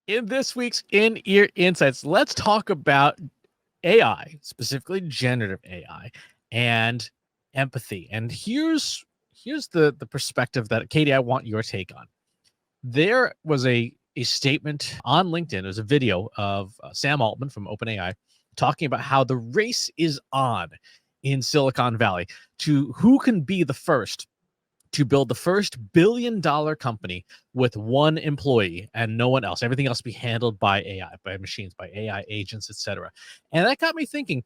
In this week's In Ear Insights, let's talk about AI, specifically generative AI, and empathy. And here's the perspective that Katie, I want your take on. There was a statement on LinkedIn. It was a video of Sam Altman from OpenAI talking about how the race is on in Silicon Valley to who can be the first to build the first $1 billion company with one employee and no one else. Everything else be handled by AI, by machines, by AI agents, etc. And that got me thinking.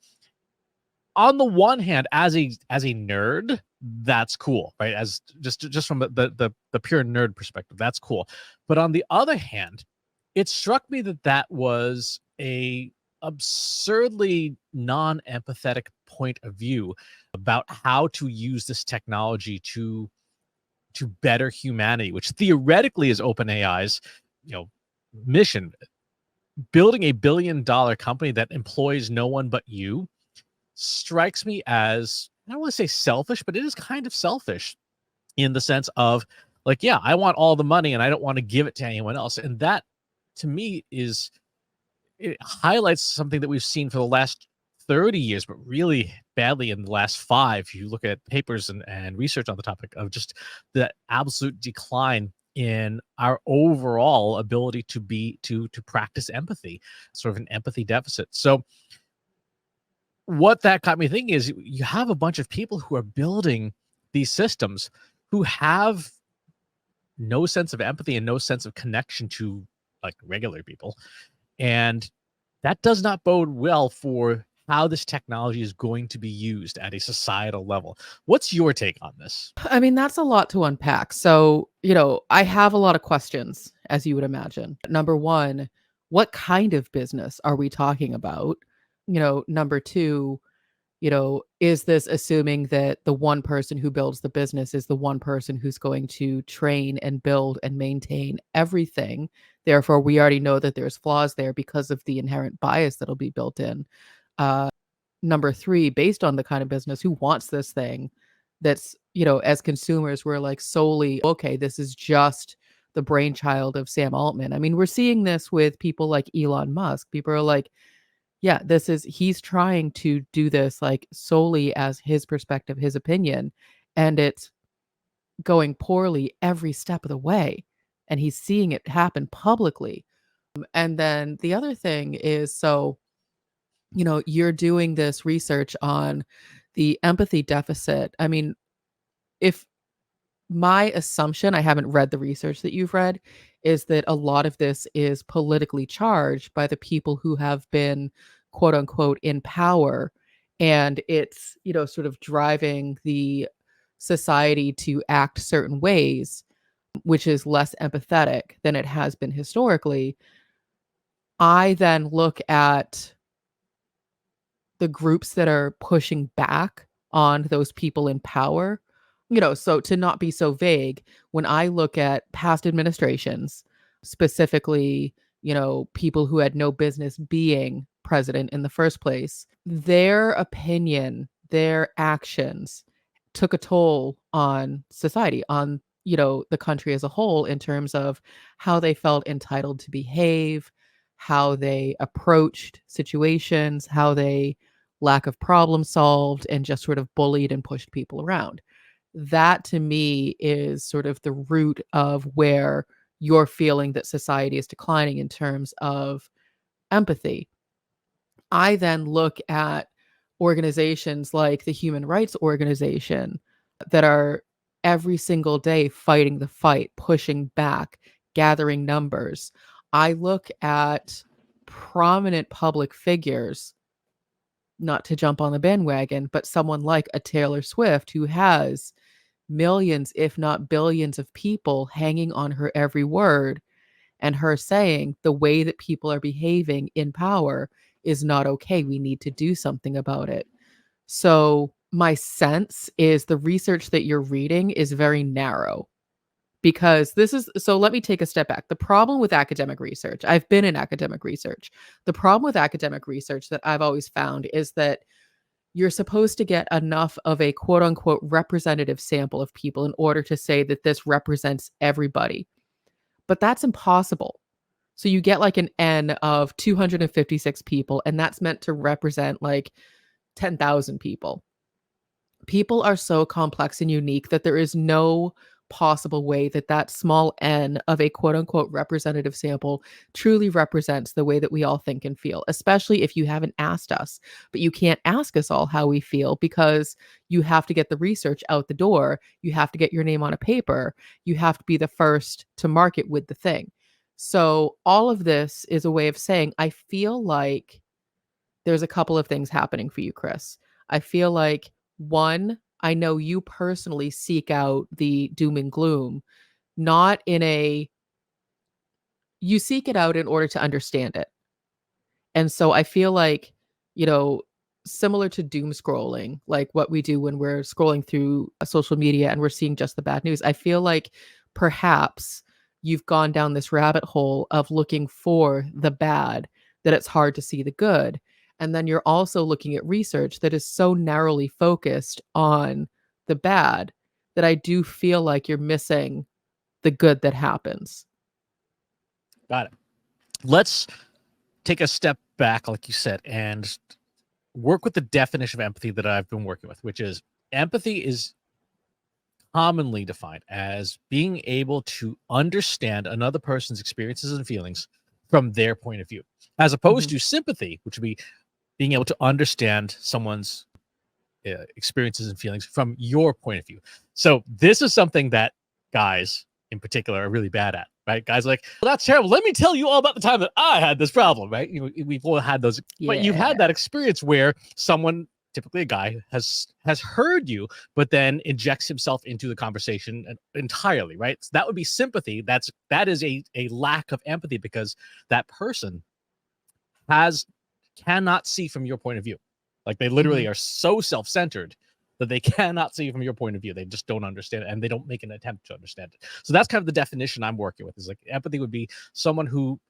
On the one hand, as a nerd, that's cool, right? As just from the pure nerd perspective, that's cool. But on the other hand, it struck me that that was a absurdly non-empathetic point of view about how to use this technology to better humanity, which theoretically is OpenAI's, you know, mission. Building a $1 billion company that employs no one but you strikes me as, I don't want to say selfish, but it is kind of selfish in the sense of like, yeah, I want all the money and I don't want to give it to anyone else. And that to me is, it highlights something that we've seen for the last 30 years, but really badly in the last 5. If you look at papers and research on the topic of just the absolute decline in our overall ability to practice empathy, sort of an empathy deficit. So what that got me thinking is you have a bunch of people who are building these systems who have no sense of empathy and no sense of connection to like regular people. And that does not bode well for how this technology is going to be used at a societal level. What's your take on this? I mean, that's a lot to unpack. So, I have a lot of questions, as you would imagine. Number one, what kind of business are we talking about? Number two, is this assuming that the one person who builds the business is the one person who's going to train and build and maintain everything? Therefore, we already know that there's flaws there because of the inherent bias that'll be built in. Uh, Number three, based on the kind of business, who wants this thing that's, as consumers, we're like solely, okay, this is just the brainchild of Sam Altman. I mean, we're seeing this with people like Elon Musk. People are like, yeah, he's trying to do this like solely as his perspective, his opinion, and it's going poorly every step of the way. And he's seeing it happen publicly. And then the other thing is, so, you're doing this research on the empathy deficit. I mean, if my assumption, I haven't read the research that you've read, is that a lot of this is politically charged by the people who have been quote unquote in power. And it's, sort of driving the society to act certain ways, which is less empathetic than it has been historically. I then look at the groups that are pushing back on those people in power. So to not be so vague, when I look at past administrations, specifically, people who had no business being president in the first place, their opinion, their actions took a toll on society, on, the country as a whole, in terms of how they felt entitled to behave, how they approached situations, how they lack of problem solved and just sort of bullied and pushed people around. That to me is sort of the root of where you're feeling that society is declining in terms of empathy. I then look at organizations like the Human Rights Organization that are every single day fighting the fight, pushing back, gathering numbers. I look at prominent public figures, not to jump on the bandwagon, but someone like a Taylor Swift who has millions, if not billions, of people hanging on her every word, and her saying the way that people are behaving in power is not okay. We need to do something about it. So, my sense is the research that you're reading is very narrow, because let me take a step back. The problem with academic research, I've been in academic research. The problem with academic research that I've always found is that you're supposed to get enough of a quote unquote representative sample of people in order to say that this represents everybody. But that's impossible. So you get like an N of 256 people, and that's meant to represent like 10,000 people. People are so complex and unique that there is no possible way that that small n of a quote unquote representative sample truly represents the way that we all think and feel, especially if you haven't asked us. But you can't ask us all how we feel because you have to get the research out the door. You have to get your name on a paper. You have to be the first to market with the thing. So all of this is a way of saying, I feel like there's a couple of things happening for you, Chris. I feel like one, I know you personally seek out the doom and gloom, not in a, you seek it out in order to understand it. And so I feel like, you know, similar to doom scrolling, like what we do when we're scrolling through social media and we're seeing just the bad news, I feel like perhaps you've gone down this rabbit hole of looking for the bad, that it's hard to see the good. And then you're also looking at research that is so narrowly focused on the bad that I do feel like you're missing the good that happens. Got it. Let's take a step back, like you said, and work with the definition of empathy that I've been working with, which is empathy is commonly defined as being able to understand another person's experiences and feelings from their point of view, as opposed to sympathy, which would be being able to understand someone's experiences and feelings from your point of view. So this is something that guys in particular are really bad at, right? Guys are like, well, that's terrible. Let me tell you all about the time that I had this problem, right? You know, we've all had those, but you've had that experience where someone, typically a guy, has heard you, but then injects himself into the conversation entirely, right? So that would be sympathy. That is a lack of empathy because that person cannot see from your point of view. Like they literally are so self-centered that they cannot see from your point of view. They just don't understand it, and they don't make an attempt to understand it. So that's kind of the definition I'm working with, is like empathy would be someone who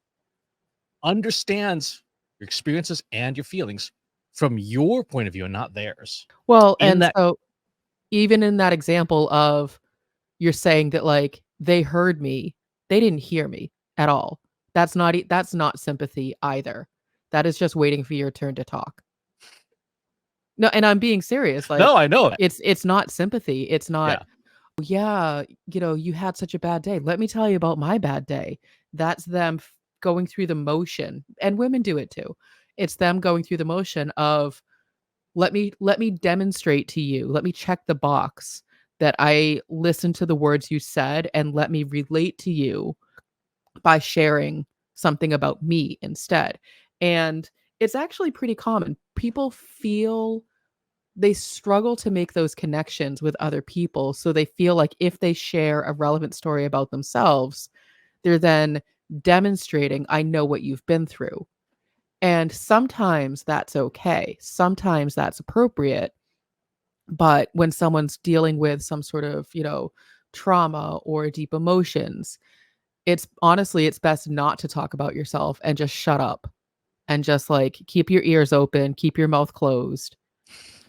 understands your experiences and your feelings from your point of view and not theirs. Well, In and that, so even in that example of you're saying that like they heard me, they didn't hear me at all. That's not sympathy either. That is just waiting for your turn to talk. No, and I'm being serious. Like no, I know that. it's not sympathy. It's not, Yeah. yeah, you had such a bad day. Let me tell you about my bad day. That's them going through the motion, and women do it too. It's them going through the motion of let me demonstrate to you. Let me check the box that I listened to the words you said, and let me relate to you by sharing something about me instead. And it's actually pretty common. People feel they struggle to make those connections with other people. So they feel like if they share a relevant story about themselves, they're then demonstrating, I know what you've been through. And sometimes that's okay. Sometimes that's appropriate. But when someone's dealing with some sort of, trauma or deep emotions, it's best not to talk about yourself and just shut up and just like keep your ears open, keep your mouth closed.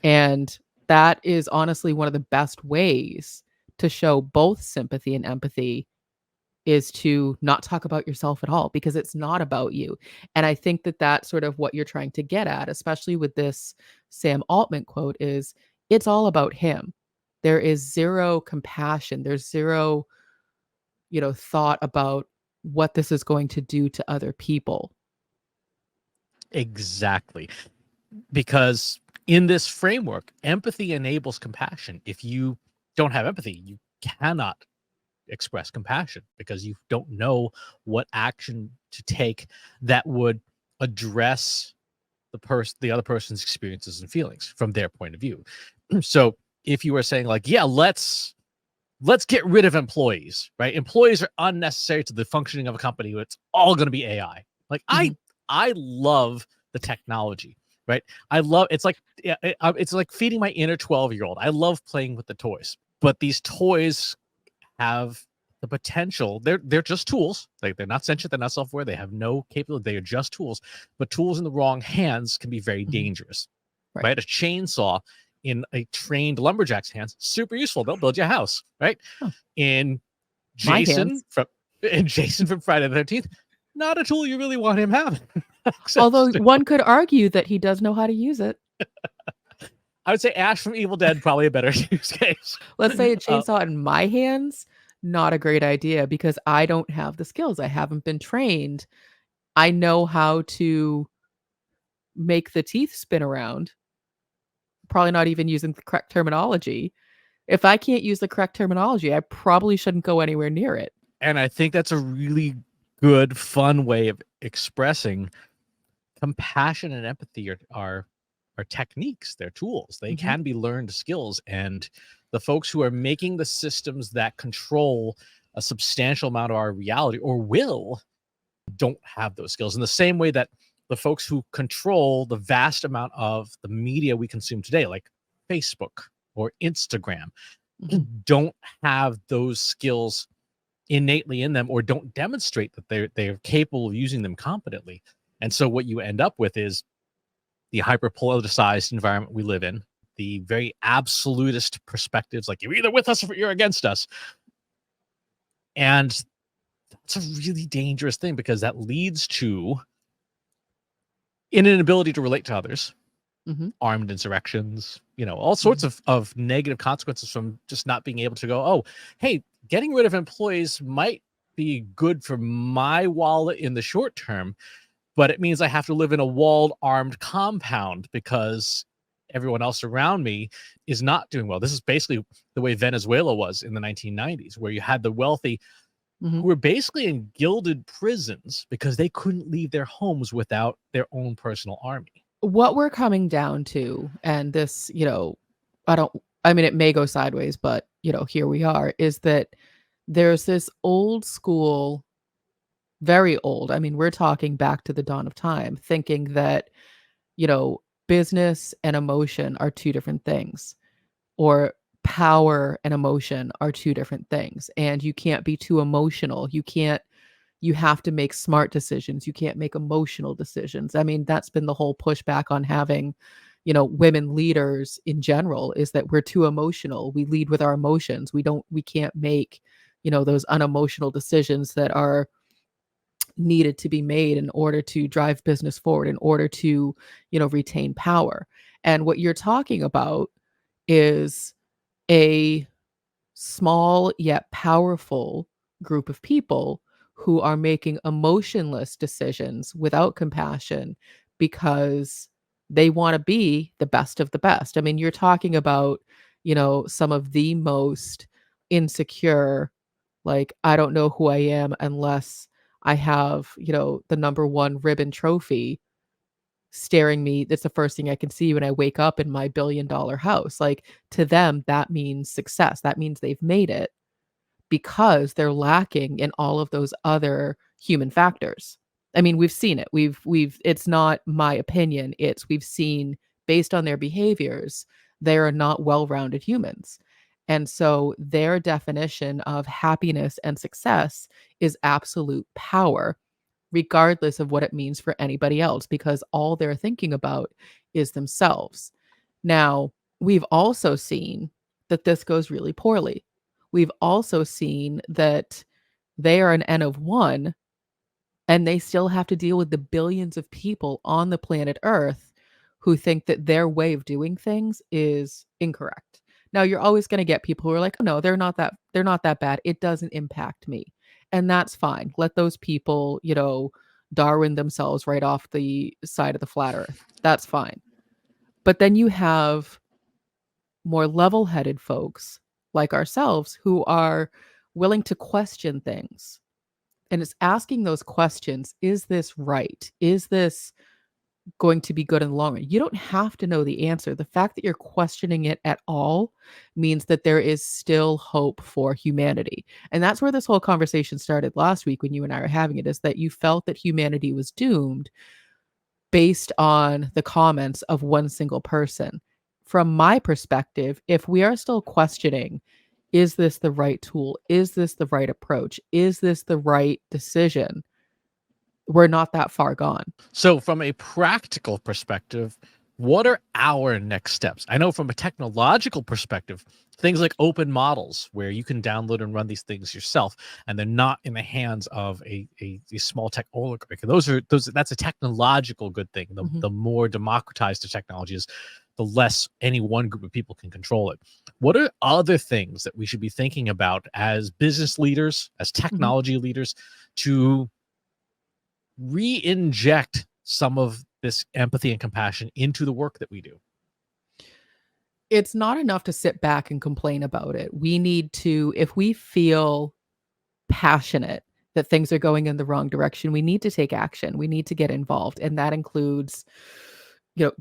And that is honestly one of the best ways to show both sympathy and empathy, is to not talk about yourself at all, because it's not about you. And I think that that's sort of what you're trying to get at, especially with this Sam Altman quote, is it's all about him. There is zero compassion. There's zero, thought about what this is going to do to other people. Exactly. Because in this framework, empathy enables compassion. If you don't have empathy, you cannot express compassion because you don't know what action to take that would address the other person's experiences and feelings from their point of view. So if you were saying like, yeah, let's get rid of employees, right? Employees are unnecessary to the functioning of a company. It's all going to be AI. Like I love the technology, right? It's like feeding my inner 12-year-old. I love playing with the toys, but these toys have the potential. They're just tools. They're not sentient. They're not software. They have no capability. They are just tools. But tools in the wrong hands can be very dangerous. Right? A chainsaw in a trained lumberjack's hands, super useful. They'll build you a house. Right? Oh, In my Jason hands. from Friday the 13th, not a tool you really want him having access Although to. one could argue that he does know how to use it. I would say Ash from Evil Dead, probably a better use case. Let's say a chainsaw in my hands, not a great idea because I don't have the skills. I haven't been trained. I know how to make the teeth spin around, probably not even using the correct terminology. If I can't use the correct terminology, I probably shouldn't go anywhere near it. And I think that's a really good, fun way of expressing compassion and empathy are techniques, they're tools. They can be learned skills. And the folks who are making the systems that control a substantial amount of our reality or will don't have those skills in the same way that the folks who control the vast amount of the media we consume today, like Facebook or Instagram, don't have those skills innately in them or don't demonstrate that they're capable of using them competently. And so what you end up with is the hyper politicized environment we live in, the very absolutist perspectives, like you're either with us or you're against us. And that's a really dangerous thing because that leads to an inability to relate to others, armed insurrections, all sorts of negative consequences from just not being able to go, oh, hey, getting rid of employees might be good for my wallet in the short term, but it means I have to live in a walled, armed compound because everyone else around me is not doing well. This is basically the way Venezuela was in the 1990s, where you had the wealthy who were basically in gilded prisons because they couldn't leave their homes without their own personal army. What we're coming down to, and this, it may go sideways, but, here we are, is that there's this old school, very old, we're talking back to the dawn of time, thinking that, business and emotion are two different things, or power and emotion are two different things. And you can't be too emotional. You have to make smart decisions. You can't make emotional decisions. That's been the whole pushback on having, women leaders in general, is that we're too emotional. We lead with our emotions. We can't make, those unemotional decisions that are needed to be made in order to drive business forward, in order to, retain power. And what you're talking about is a small yet powerful group of people who are making emotionless decisions without compassion because they want to be the best of the best. You're talking about, some of the most insecure, like, I don't know who I am unless I have, the number one ribbon trophy staring me. That's the first thing I can see when I wake up in my billion-dollar house. Like, to them, that means success. That means they've made it because they're lacking in all of those other human factors. We've seen it. It's not my opinion. We've seen, based on their behaviors, they are not well-rounded humans. And so their definition of happiness and success is absolute power, regardless of what it means for anybody else, because all they're thinking about is themselves. Now, we've also seen that this goes really poorly. We've also seen that they are an N of one, and they still have to deal with the billions of people on the planet Earth who think that their way of doing things is incorrect. Now, you're always going to get people who are like, oh, no, they're not that bad. It doesn't impact me. And that's fine. Let those people, Darwin themselves right off the side of the flat Earth. That's fine. But then you have more level-headed folks like ourselves who are willing to question things. And it's asking those questions. Is this right? Is this going to be good in the long run? You don't have to know the answer. The fact that you're questioning it at all means that there is still hope for humanity. And that's where this whole conversation started last week when you and I were having it, is that you felt that humanity was doomed based on the comments of one single person. From my perspective, if we are still questioning, is this the right tool? Is this the right approach? Is this the right decision? We're not that far gone. So from a practical perspective, what are our next steps? I know from a technological perspective, things like open models where you can download and run these things yourself, and they're not in the hands of a small tech oligarchy. That's a technological good thing. The more democratized the technology is, the less any one group of people can control it. What are other things that we should be thinking about as business leaders, as technology leaders, to re-inject some of this empathy and compassion into the work that we do? It's not enough to sit back and complain about it. We need to, if we feel passionate that things are going in the wrong direction, we need to take action. We need to get involved. And that includes,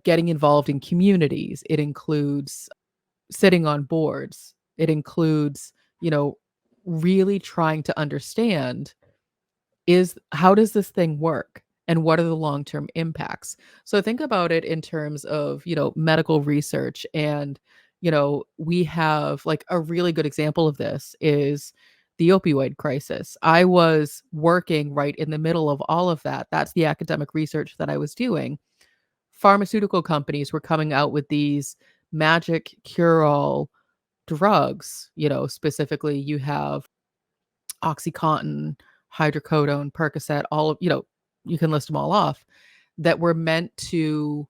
getting involved in communities. It includes sitting on boards. It includes, really trying to understand how does this thing work? And what are the long-term impacts? So think about it in terms of, medical research. And, we have like a really good example of this is the opioid crisis. I was working right in the middle of all of that. That's the academic research that I was doing. Pharmaceutical companies were coming out with these magic cure-all drugs. Specifically, you have OxyContin, hydrocodone, Percocet, all of, you can list them all off, that were meant to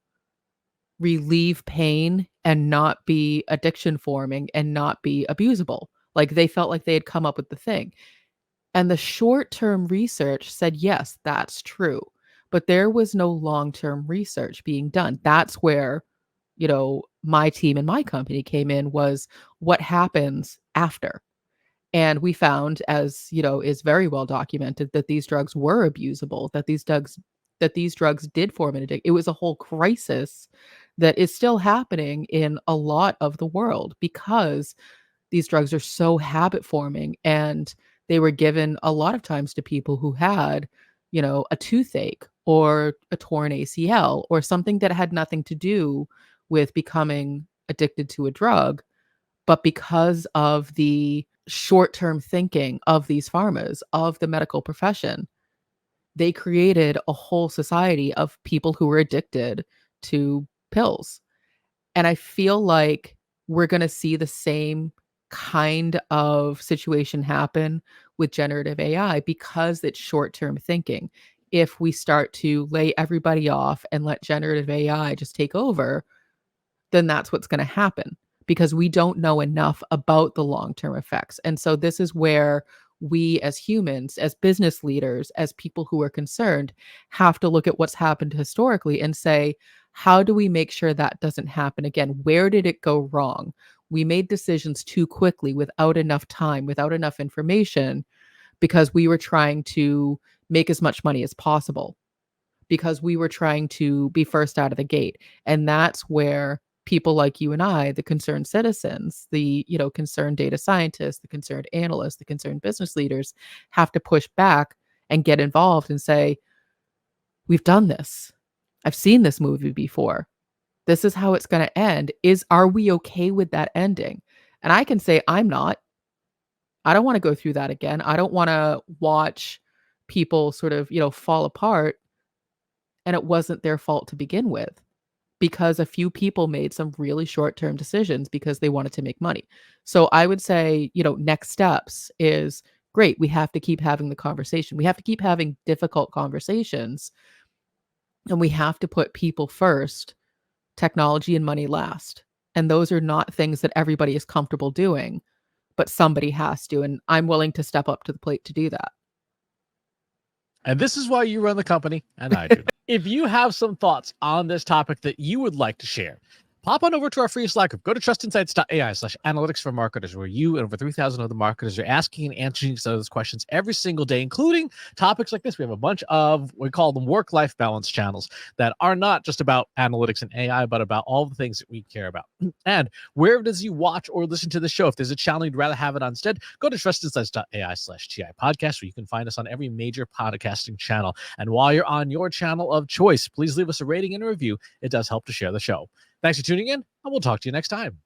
relieve pain and not be addiction forming and not be abusable. Like they felt like they had come up with the thing. And the short-term research said, yes, that's true. But there was no long-term research being done. That's where, my team and my company came in, was what happens after. And we found, as is very well documented, that these drugs were abusable, that these drugs did form an addiction. It was a whole crisis that is still happening in a lot of the world because these drugs are so habit forming, and they were given a lot of times to people who had, a toothache or a torn ACL or something that had nothing to do with becoming addicted to a drug. But because of the short-term thinking of these pharmas, of the medical profession, they created a whole society of people who were addicted to pills. And I feel like we're going to see the same kind of situation happen with generative AI because it's short-term thinking. If we start to lay everybody off and let generative AI just take over, then that's what's going to happen because we don't know enough about the long-term effects. And so this is where we as humans, as business leaders, as people who are concerned, have to look at what's happened historically and say, how do we make sure that doesn't happen again? Where did it go wrong? We made decisions too quickly without enough time, without enough information, because we were trying to make as much money as possible, because we were trying to be first out of the gate. And that's where people like you and I, the concerned citizens, the, concerned data scientists, the concerned analysts, the concerned business leaders have to push back and get involved and say, we've done this. I've seen this movie before. This is how it's going to end. Are we okay with that ending? And I can say, I'm not. I don't want to go through that again. I don't want to watch people sort of, fall apart and it wasn't their fault to begin with, because a few people made some really short-term decisions because they wanted to make money. So I would say, next steps is great. We have to keep having the conversation. We have to keep having difficult conversations, and we have to put people first, technology and money last. And those are not things that everybody is comfortable doing, but somebody has to. And I'm willing to step up to the plate to do that. And this is why you run the company, and I do. If you have some thoughts on this topic that you would like to share, pop on over to our free Slack group. Go to trustinsights.ai/analytics for marketers, where you and over 3,000 other marketers are asking and answering those questions every single day, including topics like this. We have a bunch of, we call them work-life balance channels that are not just about analytics and AI, but about all the things that we care about. And wherever it is you watch or listen to the show, if there's a channel you'd rather have it on instead, go to trustinsights.ai/TI podcast, where you can find us on every major podcasting channel. And while you're on your channel of choice, please leave us a rating and a review. It does help to share the show. Thanks for tuning in, and we'll talk to you next time.